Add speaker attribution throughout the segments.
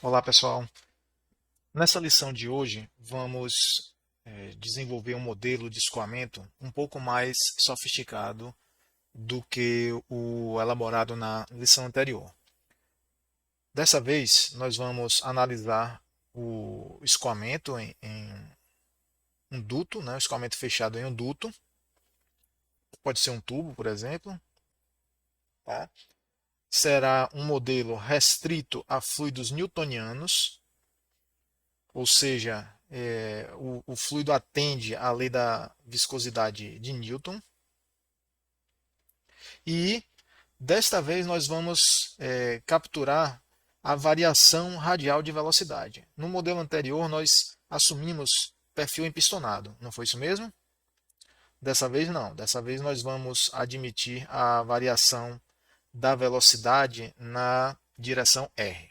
Speaker 1: Olá pessoal, nessa lição de hoje vamos desenvolver um modelo de escoamento um pouco mais sofisticado do que o elaborado na lição anterior. Dessa vez nós vamos analisar o escoamento em um duto, né? O escoamento fechado em um duto, pode ser um tubo, por exemplo. Tá? Será um modelo restrito a fluidos newtonianos, ou seja, o fluido atende à lei da viscosidade de Newton. E desta vez nós vamos capturar a variação radial de velocidade. No modelo anterior nós assumimos perfil empistonado, não foi isso mesmo? Dessa vez não, dessa vez nós vamos admitir a variação da velocidade na direção R,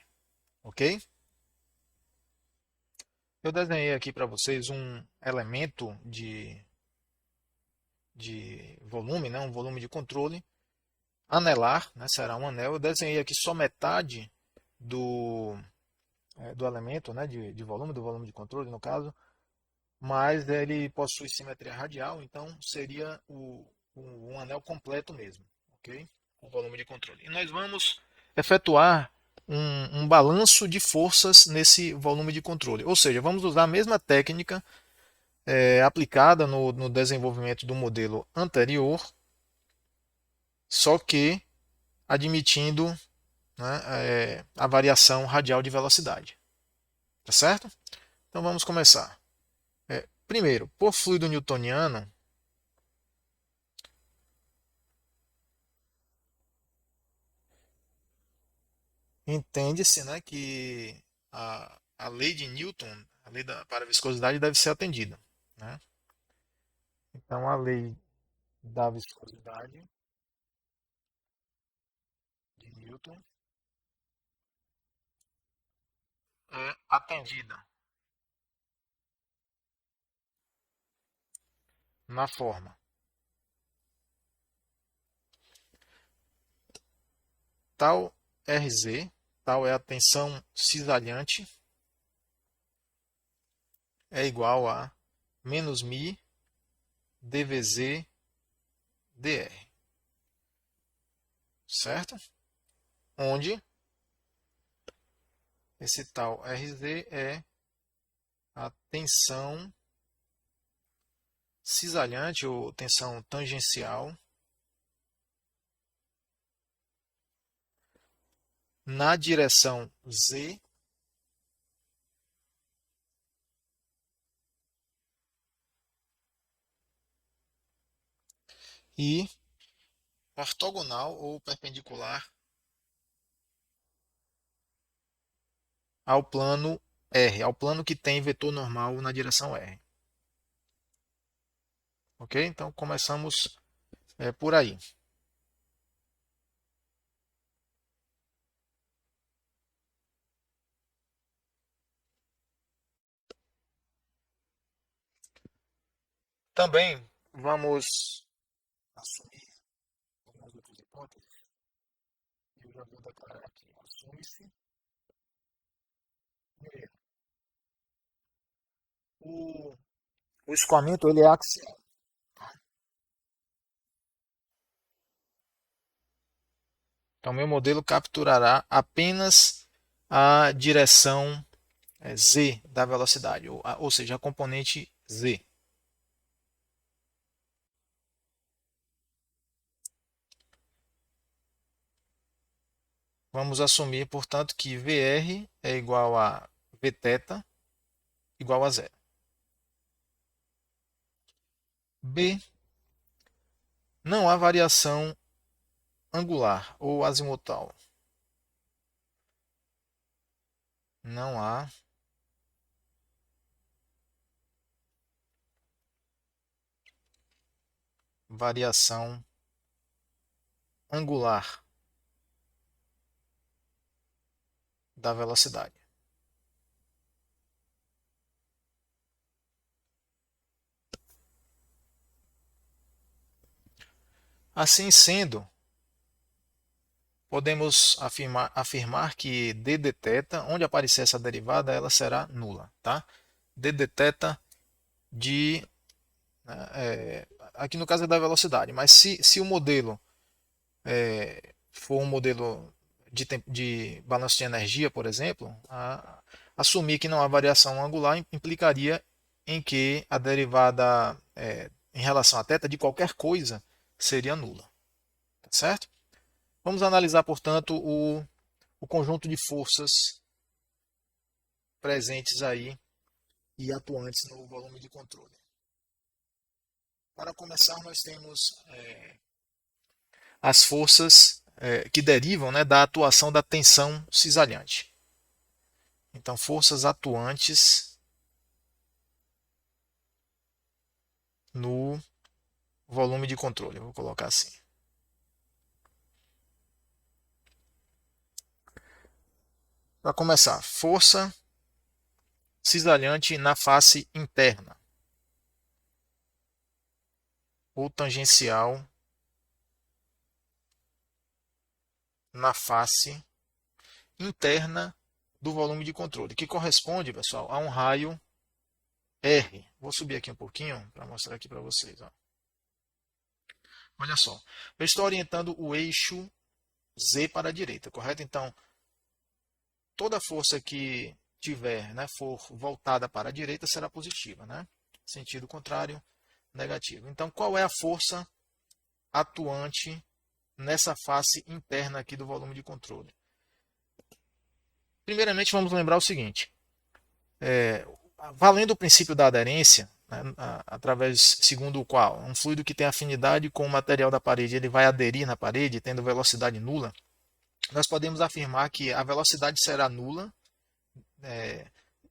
Speaker 1: ok? Eu desenhei aqui para vocês um elemento de volume, né, um volume de controle, anelar, né, será um anel. Eu desenhei aqui só metade do, do elemento, né, de volume, do volume de controle, no caso, mas ele possui simetria radial, então seria um anel completo mesmo, ok? O volume de controle. E nós vamos efetuar um balanço de forças nesse volume de controle, ou seja, vamos usar a mesma técnica aplicada no desenvolvimento do modelo anterior, só que admitindo, né, a variação radial de velocidade. Tá certo? Então vamos começar. Primeiro, por fluido newtoniano, entende-se, né, que a lei de Newton, a lei para a viscosidade, deve ser atendida. Né? Então a lei da viscosidade de Newton é atendida na forma tal Rz, tal é a tensão cisalhante, é igual a menos μ dvz dr, certo? Onde esse tal Rz é a tensão cisalhante ou tensão tangencial na direção z e ortogonal ou perpendicular ao plano R, ao plano que tem vetor normal na direção R. Ok? Então começamos por aí. Também vamos assumir algumas outras hipóteses. Eu já vou declarar aqui. Assume-se primeiro, o, o escoamento ele é axial. Então, meu modelo capturará apenas a direção z da velocidade, ou seja, a componente z. Vamos assumir, portanto, que Vr é igual a Vθ igual a zero. B. Não há variação angular ou azimutal. Não há variação angular da velocidade. Assim sendo, podemos afirmar que dθ, onde aparecer essa derivada, ela será nula, tá? Dθ de, aqui no caso é da velocidade, mas se o modelo for um modelo de balanço de energia, por exemplo, assumir que não há variação angular implicaria em que a derivada em relação a θ de qualquer coisa seria nula, tá certo? Vamos analisar, portanto, o conjunto de forças presentes aí e atuantes no volume de controle. Para começar, nós temos as forças que derivam, né, da atuação da tensão cisalhante. Então, forças atuantes no volume de controle, vou colocar assim. Para começar, força cisalhante na face interna ou tangencial na face interna do volume de controle, que corresponde, pessoal, a um raio R. Vou subir aqui um pouquinho para mostrar aqui para vocês. Ó. Olha só, eu estou orientando o eixo Z para a direita, correto? Então, toda força que tiver, né, for voltada para a direita será positiva, né? Sentido contrário, negativo. Então, qual é a força atuante nessa face interna aqui do volume de controle? Primeiramente, vamos lembrar o seguinte. Valendo o princípio da aderência, né, segundo o qual um fluido que tem afinidade com o material da parede ele vai aderir na parede, tendo velocidade nula, nós podemos afirmar que a velocidade será nula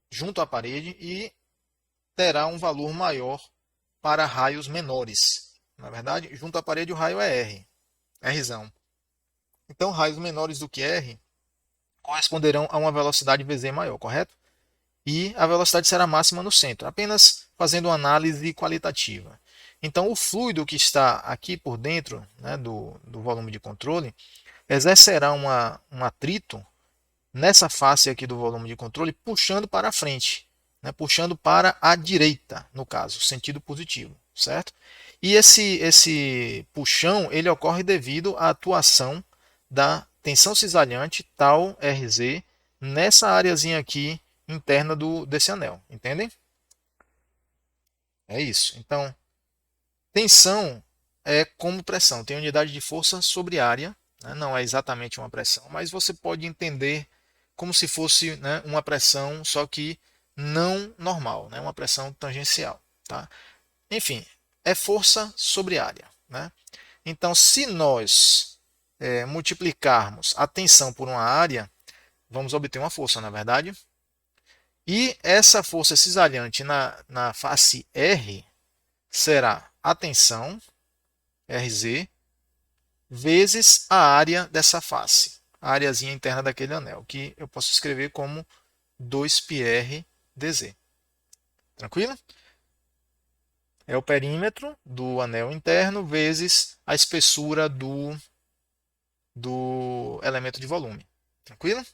Speaker 1: junto à parede e terá um valor maior para raios menores. Na verdade, junto à parede o raio é R, Rzão. Então, raios menores do que R corresponderão a uma velocidade Vz maior, correto? E a velocidade será máxima no centro, apenas fazendo uma análise qualitativa. Então, o fluido que está aqui por dentro, né, do volume de controle exercerá um atrito nessa face aqui do volume de controle, puxando para a frente, né, puxando para a direita, no caso, sentido positivo, certo? E esse puxão ele ocorre devido à atuação da tensão cisalhante tal Rz nessa areazinha aqui interna desse anel, entendem? É isso. Então, tensão é como pressão, tem unidade de força sobre área, né? Não é exatamente uma pressão, mas você pode entender como se fosse, né, uma pressão, só que não normal, né? Uma pressão tangencial. Tá? Enfim, é força sobre área. Né? Então, se nós multiplicarmos a tensão por uma área, vamos obter uma força, na verdade. E essa força cisalhante na face R será a tensão, Rz, vezes a área dessa face, a areazinha interna daquele anel, que eu posso escrever como 2πr dz. Tranquilo? É o perímetro do anel interno vezes a espessura do elemento de volume. Tranquilo?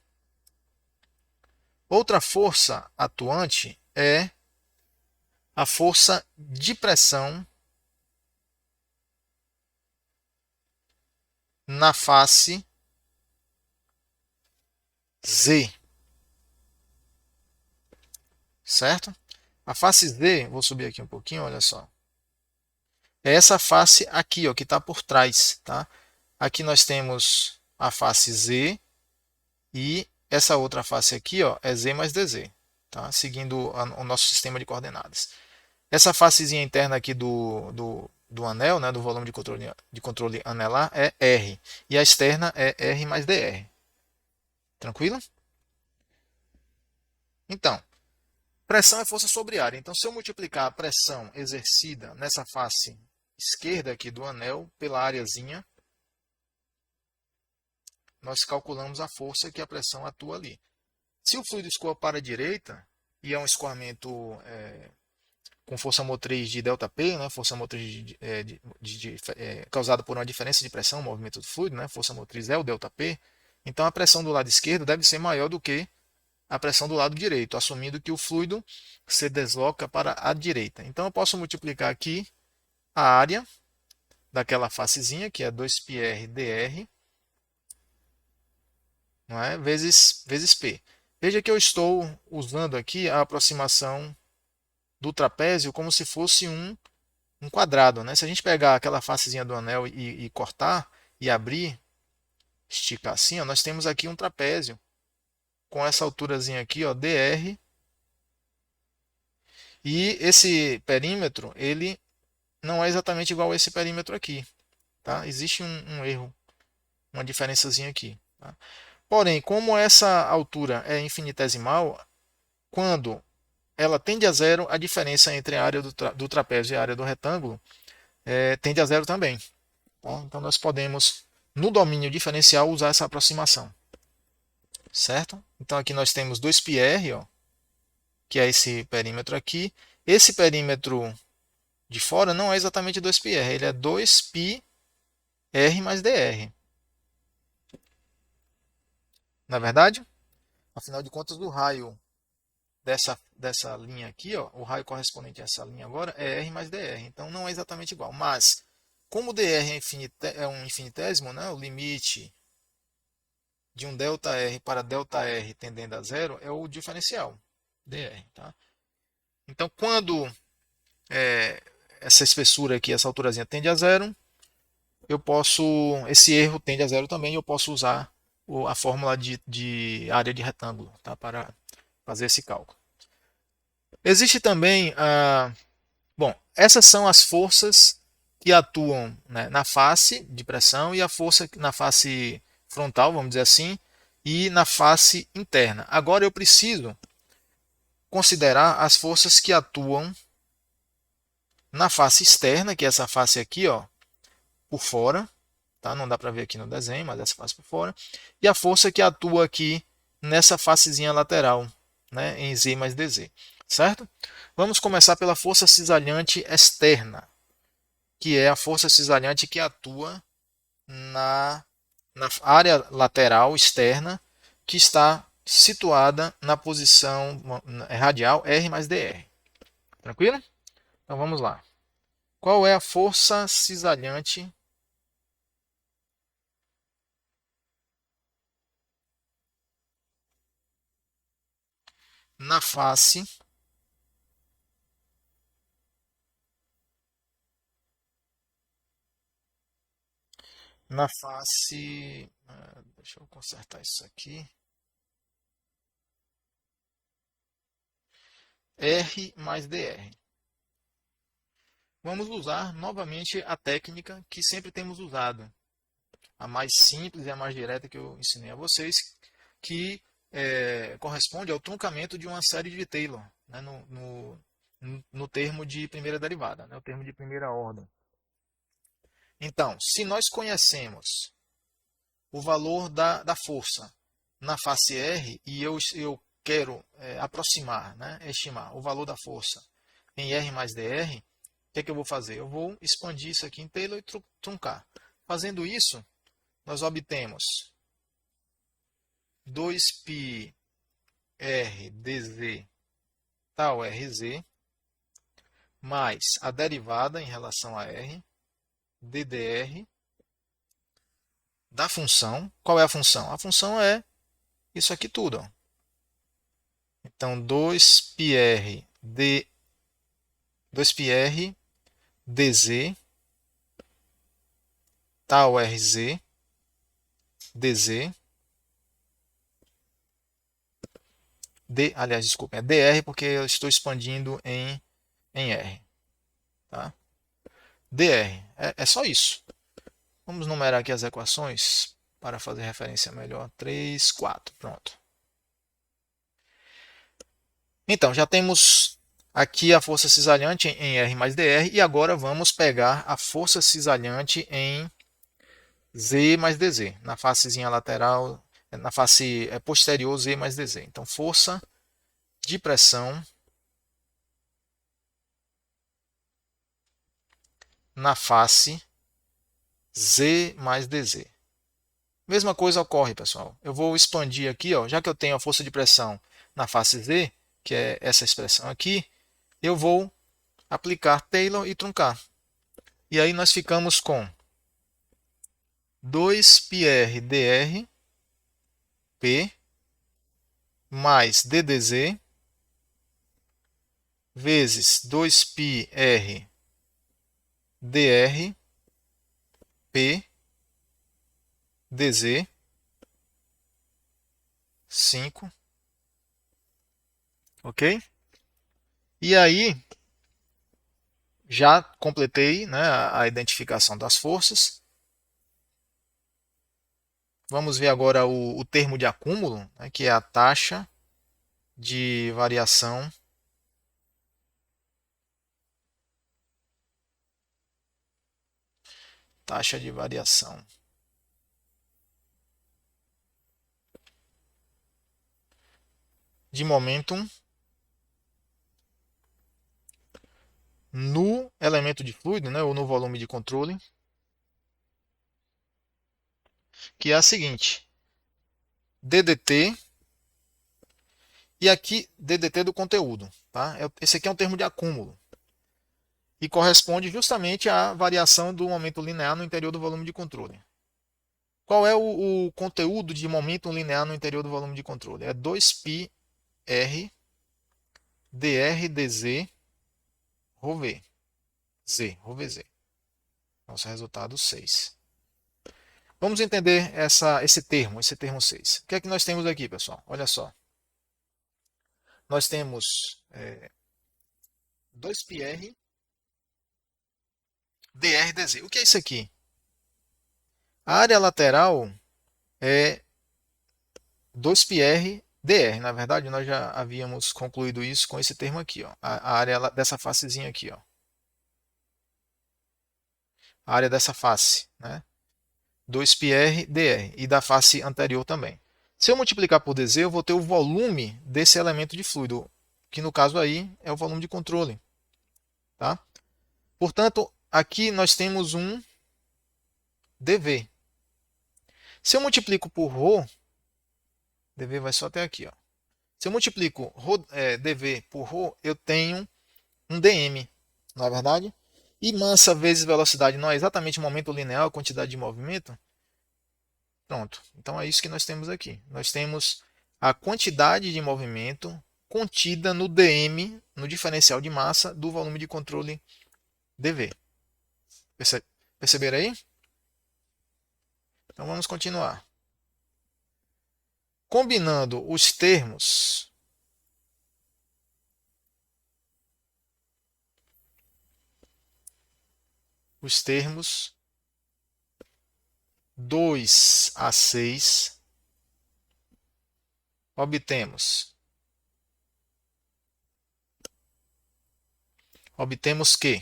Speaker 1: Outra força atuante é a força de pressão na face Z. Certo? A face Z, vou subir aqui um pouquinho, olha só. É essa face aqui, ó, que está por trás. Tá? Aqui nós temos a face Z e essa outra face aqui, ó, é Z mais DZ, tá? Seguindo o nosso sistema de coordenadas. Essa facezinha interna aqui do anel, né, do volume de controle anelar, é R. E a externa é R mais DR. Tranquilo? Então, pressão é força sobre área. Então, se eu multiplicar a pressão exercida nessa face esquerda aqui do anel pela areazinha, nós calculamos a força que a pressão atua ali. Se o fluido escoa para a direita, e é um escoamento com força motriz de ΔP, né, força motriz causada por uma diferença de pressão, movimento do fluido, né, força motriz é o ΔP, então a pressão do lado esquerdo deve ser maior do que a pressão do lado direito, assumindo que o fluido se desloca para a direita. Então eu posso multiplicar aqui a área daquela facezinha, que é 2πr dr, não é? vezes P. Veja que eu estou usando aqui a aproximação do trapézio como se fosse um quadrado, né? Se a gente pegar aquela facezinha do anel e cortar e abrir, esticar assim, ó, nós temos aqui um trapézio com essa alturazinha aqui, ó, dr, e esse perímetro, ele não é exatamente igual a esse perímetro aqui, tá? Existe um erro, uma diferençazinha aqui, tá? Porém, como essa altura é infinitesimal, quando ela tende a zero, a diferença entre a área do trapézio e a área do retângulo tende a zero também. Tá? Então nós podemos, no domínio diferencial, usar essa aproximação. Certo? Então aqui nós temos 2πr, ó, que é esse perímetro aqui. Esse perímetro de fora não é exatamente 2πr, ele é 2πr mais dr. Na verdade, afinal de contas, o raio dessa linha aqui, ó, o raio correspondente a essa linha agora é r mais dr. Então não é exatamente igual. Mas, como dr é um infinitésimo, né, o limite de um ΔR para ΔR tendendo a zero é o diferencial, dr. Tá? Então, quando essa espessura aqui, essa alturazinha tende a zero, esse erro tende a zero também, eu posso usar a fórmula de área de retângulo, tá, para fazer esse cálculo. Existe também, bom, essas são as forças que atuam, né, na face de pressão e a força na face frontal, vamos dizer assim, e na face interna. Agora eu preciso considerar as forças que atuam na face externa, que é essa face aqui, ó, por fora, tá? Não dá para ver aqui no desenho, mas essa face por fora, e a força que atua aqui nessa facezinha lateral, né, em Z mais dz, certo? Vamos começar pela força cisalhante externa, que é a força cisalhante que atua na área lateral externa, que está situada na posição radial R mais dr. Tranquilo? Então vamos lá. Qual é a força cisalhante na face deixa eu consertar isso aqui, R mais dr. Vamos usar novamente a técnica que sempre temos usado, a mais simples e a mais direta que eu ensinei a vocês, que corresponde ao truncamento de uma série de Taylor, né, no termo de primeira derivada, né, o termo de primeira ordem. Então, se nós conhecemos o valor da força na face R e eu quero aproximar, né, estimar o valor da força em R mais dr, o que é que eu vou fazer? Eu vou expandir isso aqui em Taylor e truncar. Fazendo isso, nós obtemos 2πr dz tal rz mais a derivada em relação a R, ddr, da função. Qual é a função? A função é isso aqui tudo. Ó. Então, 2πr dz tal rz dz aliás, desculpa, é dr porque eu estou expandindo em R. Tá? dr, é só isso. Vamos numerar aqui as equações para fazer referência melhor. 3, 4, pronto. Então, já temos aqui a força cisalhante em R mais dr, e agora vamos pegar a força cisalhante em Z mais dz, na facezinha lateral, na face posterior Z mais dz. Então, força de pressão na face Z mais dz. Mesma coisa ocorre, pessoal. Eu vou expandir aqui, ó, já que eu tenho a força de pressão na face Z, que é essa expressão aqui, eu vou aplicar Taylor e truncar. E aí nós ficamos com 2πr dr P mais ddz vezes 2πr dr P dz 5, ok? E aí, já completei, né, a identificação das forças. Vamos ver agora o termo de acúmulo, né, que é a taxa de variação de momentum no elemento de fluido, né, ou no volume de controle, que é a seguinte: DDT, e aqui DDT do conteúdo. Tá? Esse aqui é um termo de acúmulo e corresponde justamente à variação do momento linear no interior do volume de controle. Qual é o conteúdo de momento linear no interior do volume de controle? É 2πr dr dz ρv. ρvz. Nosso resultado 6. Vamos entender esse termo 6. O que é que nós temos aqui, pessoal? Olha só. Nós temos 2πr dr dz. O que é isso aqui? A área lateral é 2πr dr. Na verdade, nós já havíamos concluído isso com esse termo aqui, ó. A área dessa facezinha aqui, ó. A área dessa face, né? 2πr dr, e da face anterior também. Se eu multiplicar por dz, eu vou ter o volume desse elemento de fluido, que no caso aí é o volume de controle. Tá? Portanto, aqui nós temos um dv. Se eu multiplico por ρ, dv vai só até aqui. Ó. Se eu multiplico dv por ρ, eu tenho um dm, não é verdade? E massa vezes velocidade não é exatamente o momento linear, a quantidade de movimento? Pronto. Então é isso que nós temos aqui. Nós temos a quantidade de movimento contida no dm, no diferencial de massa do volume de controle dv. Perceberam aí? Então vamos continuar. Combinando os termos os termos 2 a 6, obtemos que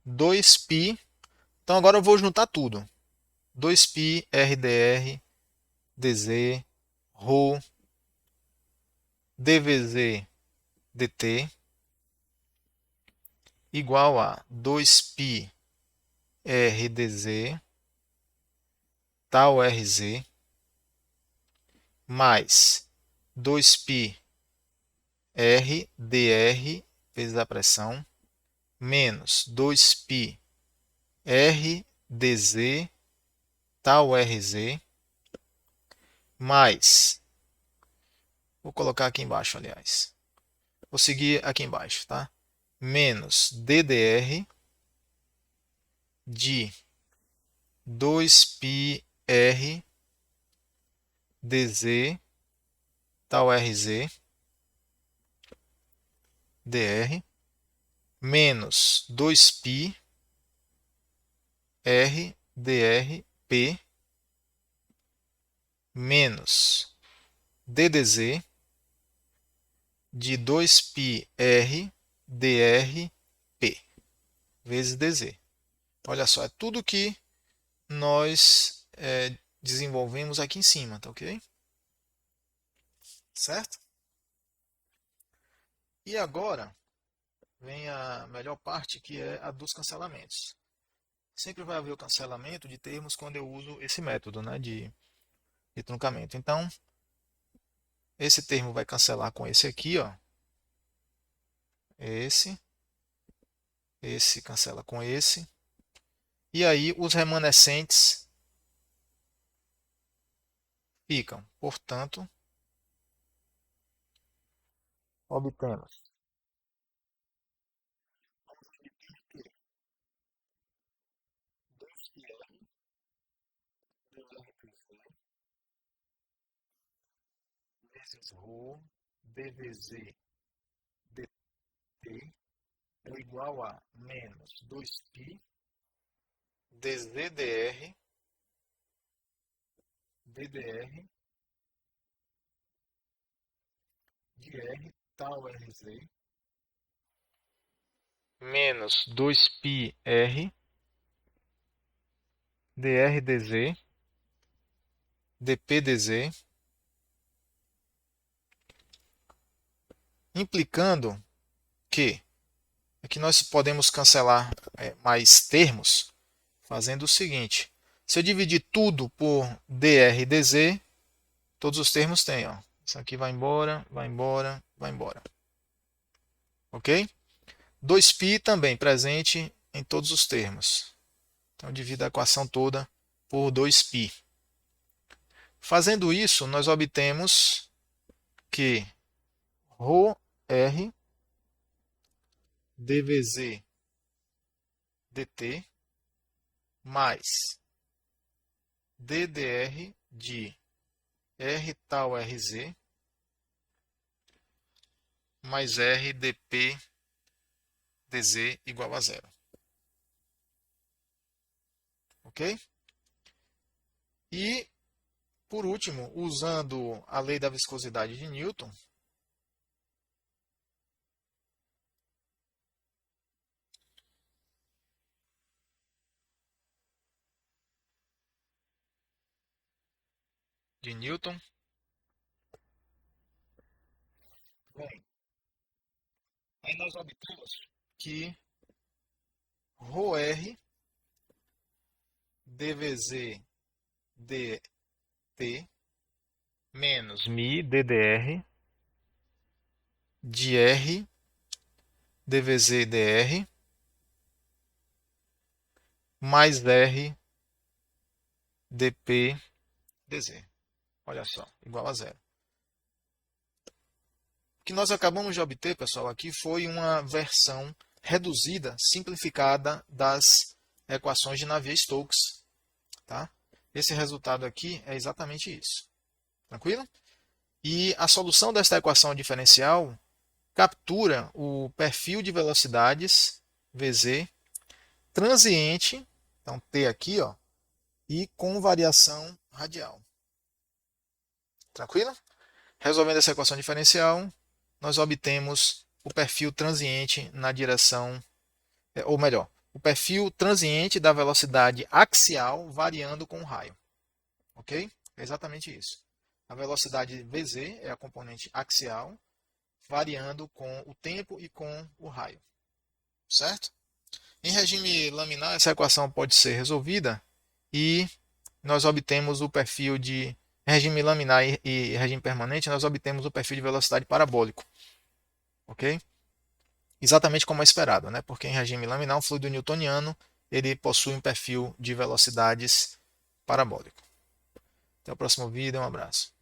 Speaker 1: dois π. Então agora eu vou juntar tudo. 2π rdr dz ρ dvz dt igual a 2π rdz tal rz mais 2π r dr vezes a pressão menos 2π r dz tal rz mais, vou colocar aqui embaixo, aliás, vou seguir aqui embaixo, tá? Menos ddr de 2πr dz tal rz dr menos 2π r dr p menos ddz de 2πr dr p vezes dz. Olha só, é tudo que nós desenvolvemos aqui em cima, tá ok? Certo? E agora vem a melhor parte, que é a dos cancelamentos. Sempre vai haver o cancelamento de termos quando eu uso esse método, né, de truncamento. Então, esse termo vai cancelar com esse aqui, ó. Esse cancela com esse. E aí os remanescentes ficam. Portanto, obtemos vezes ρ dvz dt é igual a menos 2π dzdr ddr dr tal rz menos 2πr dr dz dp dz, implicando que aqui nós podemos cancelar mais termos fazendo o seguinte: se eu dividir tudo por dr dz, todos os termos têm, ó. Isso aqui vai embora, vai embora, vai embora. Ok? 2π também presente em todos os termos. Então, divido a equação toda por 2π. Fazendo isso, nós obtemos que ρr dvz dt mais ddr de r tal rz mais r dp dz igual a zero. Ok? E, por último, usando a lei da viscosidade de Newton, bem, aí nós obtemos que ρr dvz dt menos μ ddr de r dvz dr mais r dp dz. Olha só, igual a zero. O que nós acabamos de obter, pessoal, aqui foi uma versão reduzida, simplificada das equações de Navier-Stokes. Tá? Esse resultado aqui é exatamente isso. Tranquilo? E a solução desta equação diferencial captura o perfil de velocidades Vz transiente, então T aqui, ó, e com variação radial. Tranquilo? Resolvendo essa equação diferencial, nós obtemos o perfil transiente na direção, ou melhor, o perfil transiente da velocidade axial variando com o raio. Ok? É exatamente isso. A velocidade Vz é a componente axial, variando com o tempo e com o raio. Certo? Em regime laminar, essa equação pode ser resolvida e nós obtemos o perfil de regime laminar e regime permanente, nós obtemos o perfil de velocidade parabólico. Ok? Exatamente como é esperado, né? Porque em regime laminar, o fluido newtoniano ele possui um perfil de velocidades parabólico. Até o próximo vídeo, um abraço.